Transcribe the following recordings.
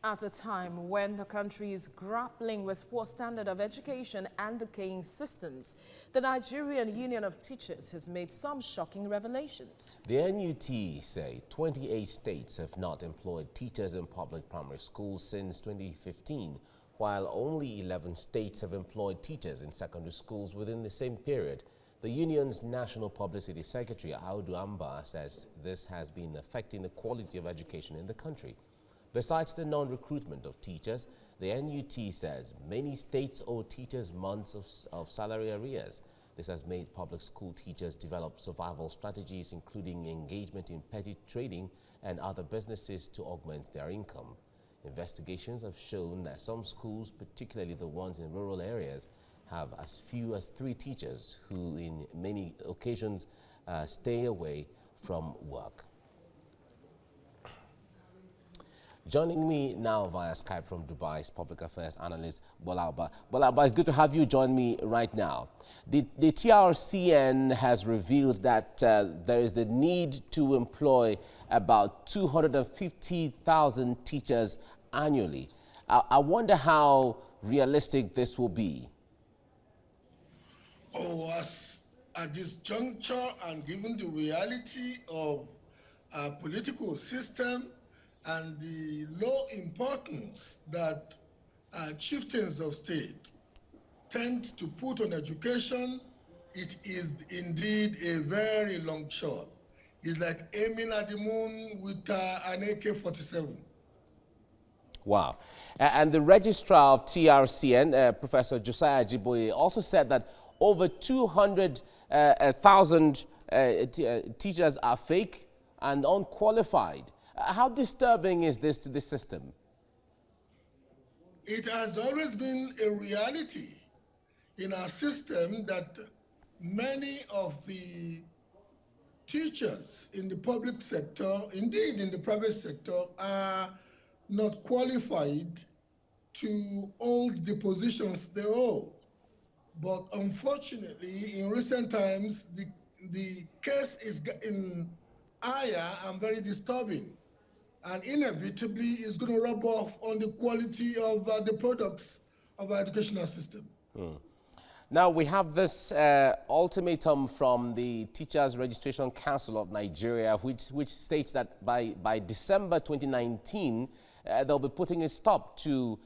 At a time when the country is grappling with poor standard of education and decaying systems, the Nigerian Union of Teachers has made some shocking revelations. The NUT say 28 states have not employed teachers in public primary schools since 2015, while only 11 states have employed teachers in secondary schools within the same period. The union's National Publicity Secretary, Audu Amba, says this has been affecting the quality of education in the country. Besides the non-recruitment of teachers, the NUT says many states owe teachers months of salary arrears. This has made public school teachers develop survival strategies, including engagement in petty trading and other businesses to augment their income. Investigations have shown that some schools, particularly the ones in rural areas, have as few as 3 teachers who in many occasions stay away from work. Joining me now via Skype from Dubai is public affairs analyst Bola Abba. Bola Abba, it's good to have you join me right now. The TRCN has revealed that there is the need to employ about 250,000 teachers annually. I wonder how realistic this will be. Oh, at this juncture and given the reality of our political system and the low importance that chieftains of state tend to put on education, it is indeed a very long shot. It's like aiming at the moon with an AK-47. Wow. And the registrar of TRCN, Professor Josiah Jiboye, also said that over 200,000 teachers are fake and unqualified. How disturbing is this to the system? It has always been a reality in our system that many of the teachers in the public sector, indeed in the private sector, are not qualified to hold the positions they hold. But unfortunately, in recent times, the case is getting higher and very disturbing, and inevitably is going to rub off on the quality of the products of our educational system. Now, we have this ultimatum from the Teachers Registration Council of Nigeria, which states that by December 2019, they'll be putting a stop to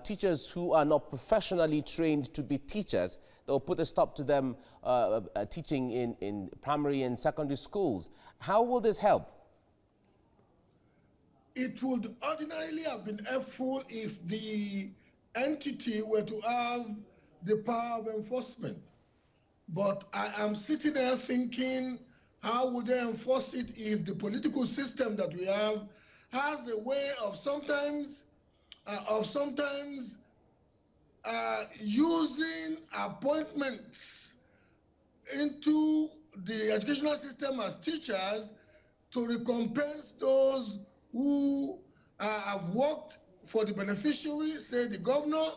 teachers who are not professionally trained to be teachers. They'll put a stop to them teaching in primary and secondary schools. How will this help? It would ordinarily have been helpful if the entity were to have the power of enforcement. But I am sitting there thinking, how would they enforce it if the political system that we have has a way of sometimes using appointments into the educational system as teachers to recompense those who have worked for the beneficiary, say the governor,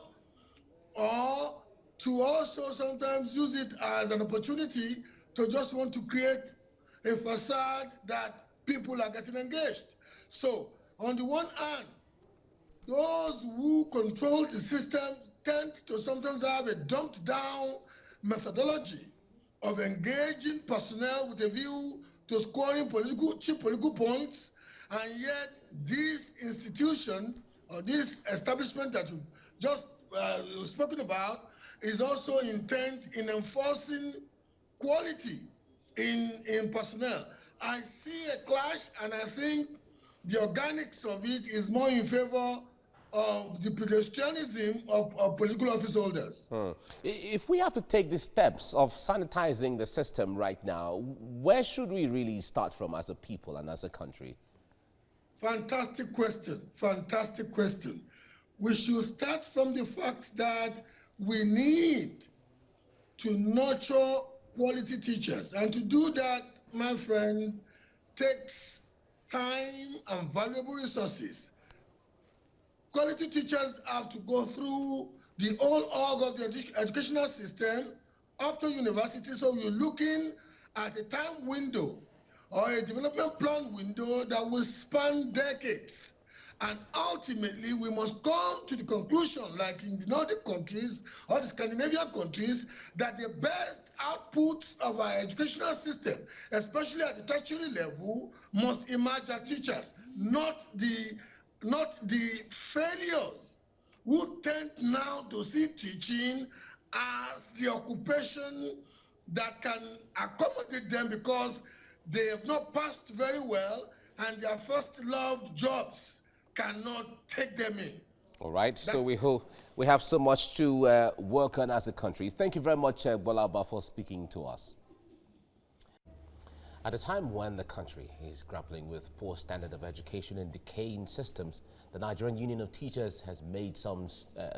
or to also sometimes use it as an opportunity to just want to create a facade that people are getting engaged. So on the one hand, those who control the system tend to sometimes have a dumped down methodology of engaging personnel with a view to scoring cheap political points, and yet this institution or this establishment that you've just spoken about is also intent in enforcing quality in personnel. I see a clash, and I think the organics of it is more in favor of the pedestrianism of political office holders. If we have to take the steps of sanitizing the system right now, where should we really start from as a people and as a country? Fantastic question, fantastic question. We should start from the fact that we need to nurture quality teachers. And to do that, my friend, takes time and valuable resources. Quality teachers have to go through the whole org of the educational system up to university. So you're looking at a time window or a development plan window that will span decades. And ultimately, we must come to the conclusion, like in the Nordic countries or the Scandinavian countries, that the best outputs of our educational system, especially at the tertiary level, must emerge as teachers, not the failures who tend now to see teaching as the occupation that can accommodate them because they have not passed very well and their first love jobs cannot take them in. All right, so we have so much to work on as a country. Thank you very much, Bolaba, for speaking to us. At a time when the country is grappling with poor standard of education and decaying systems, the Nigerian Union of Teachers has made some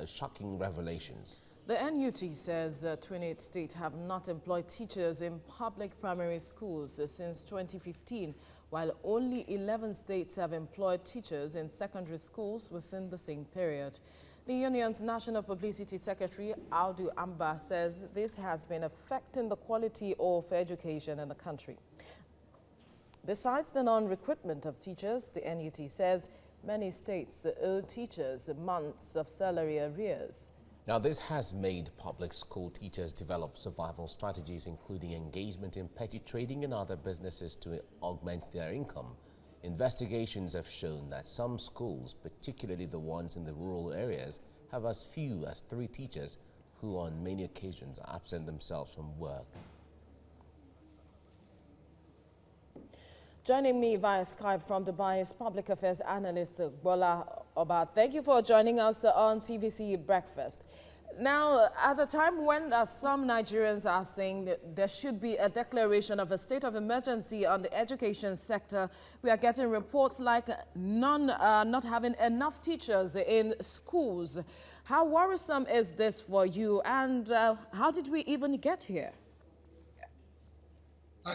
shocking revelations. The NUT says 28 states have not employed teachers in public primary schools since 2015, while only 11 states have employed teachers in secondary schools within the same period. The union's National Publicity Secretary, Audu Amba, says this has been affecting the quality of education in the country. Besides the non-recruitment of teachers, the NUT says many states owe teachers months of salary arrears. Now, this has made public school teachers develop survival strategies, including engagement in petty trading and other businesses to augment their income. Investigations have shown that some schools, particularly the ones in the rural areas, have as few as 3 teachers who on many occasions absent themselves from work. Joining me via Skype from Dubai is public affairs analyst Bola Oba. Thank you for joining us on TVC Breakfast. Now, at a time when some Nigerians are saying that there should be a declaration of a state of emergency on the education sector, we are getting reports like not having enough teachers in schools. How worrisome is this for you, and how did we even get here?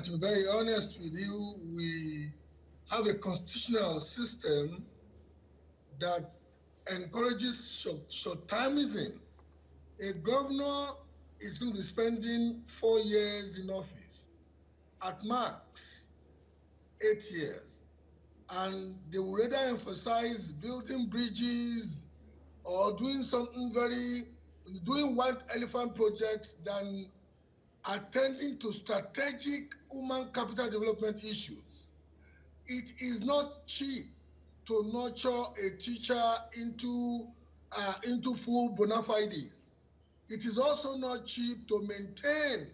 To be very honest with you, we have a constitutional system that encourages short-termism. A governor is going to be spending 4 years in office, at max 8 years, and they will rather emphasize building bridges or doing doing white elephant projects than attending to strategic human capital development issues. It is not cheap to nurture a teacher into full bona fides. It is also not cheap to maintain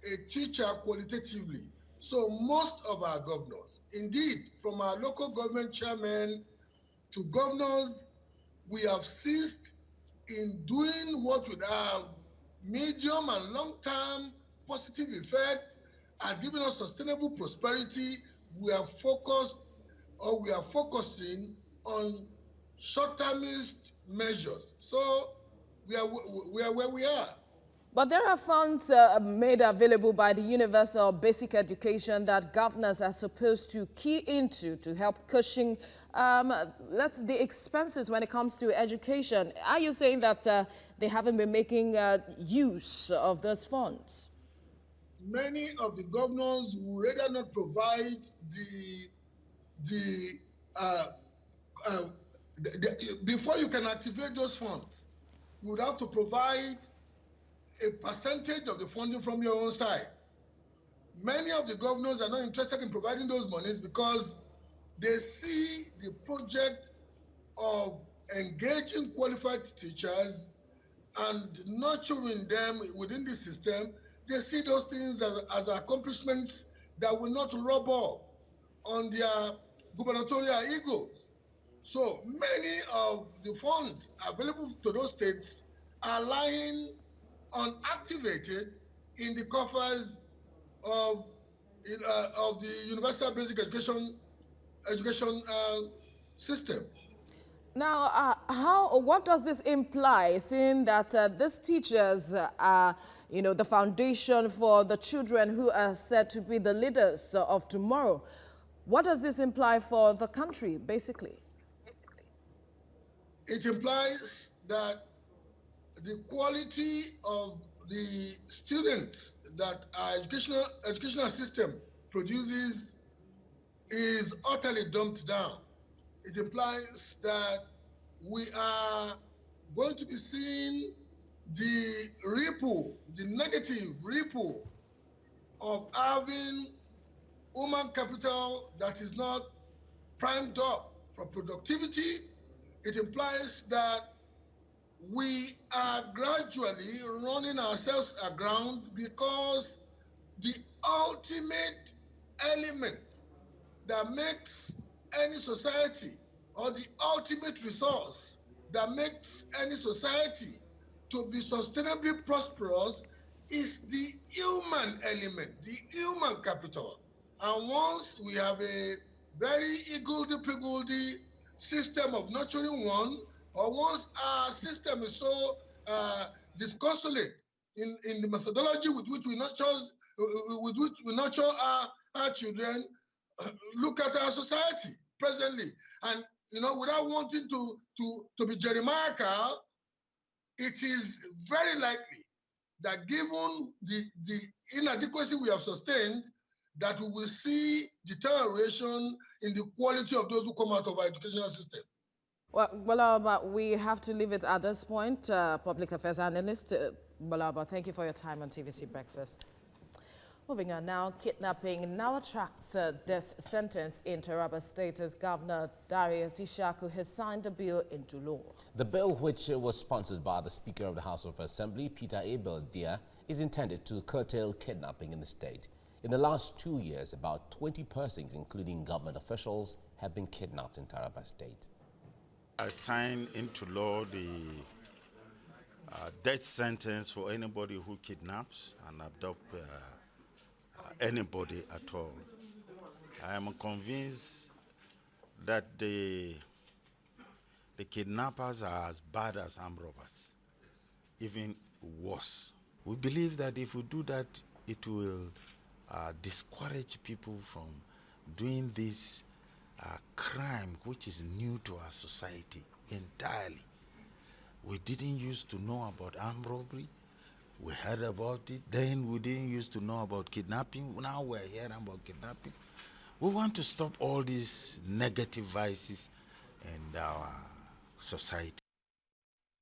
a teacher qualitatively. So most of our governors, indeed, from our local government chairmen to governors, we have ceased in doing what would have medium and long-term positive effect and giving us sustainable prosperity. We are focusing on short-termist measures. So we are where we are. But there are funds made available by the Universal Basic Education that governors are supposed to key into to help cushion the expenses when it comes to education. Are you saying that they haven't been making use of those funds? Many of the governors would rather not provide before you can activate those funds, you would have to provide a percentage of the funding from your own side. Many of the governors are not interested in providing those monies because they see the project of engaging qualified teachers and nurturing them within the system. They see those things as accomplishments that will not rub off on their gubernatorial egos. So many of the funds available to those states are lying unactivated in the coffers of the Universal Basic Education system. Now, what does this imply, seeing that these teachers are, the foundation for the children who are said to be the leaders of tomorrow? What does this imply for the country, basically? It implies that the quality of the students that our educational system produces is utterly dumped down. it implies that we are going to be seeing the negative ripple of having human capital that is not primed up for productivity. It implies that we are gradually running ourselves aground because the ultimate element that makes any society, or the ultimate resource that makes any society to be sustainably prosperous, is the human element, the human capital. And once we have a very higgledy-piggledy system of nurturing one, or once our system is so disconsolate in the methodology with which we nurture our children, look at our society presently. And without wanting to be Jeremiah, it is very likely that given the inadequacy we have sustained, that we will see deterioration in the quality of those who come out of our educational system. Well, we have to leave it at this point. Public affairs analyst, Balaba, thank you for your time on TVC Breakfast. Moving on now, kidnapping now attracts a death sentence in Taraba State as Governor Darius Ishaku has signed the bill into law. The bill, which was sponsored by the Speaker of the House of Assembly, Peter Abel Dia, is intended to curtail kidnapping in the state. In the last 2 years, about 20 persons, including government officials, have been kidnapped in Taraba State. I signed into law the death sentence for anybody who kidnaps and abducts anybody at all. I am convinced that the kidnappers are as bad as armed robbers, even worse. We believe that if we do that, it will discourage people from doing this crime, which is new to our society entirely. We didn't used to know about armed robbery. We heard about it. Then we didn't used to know about kidnapping. Now we're hearing about kidnapping. We want to stop all these negative vices in our society.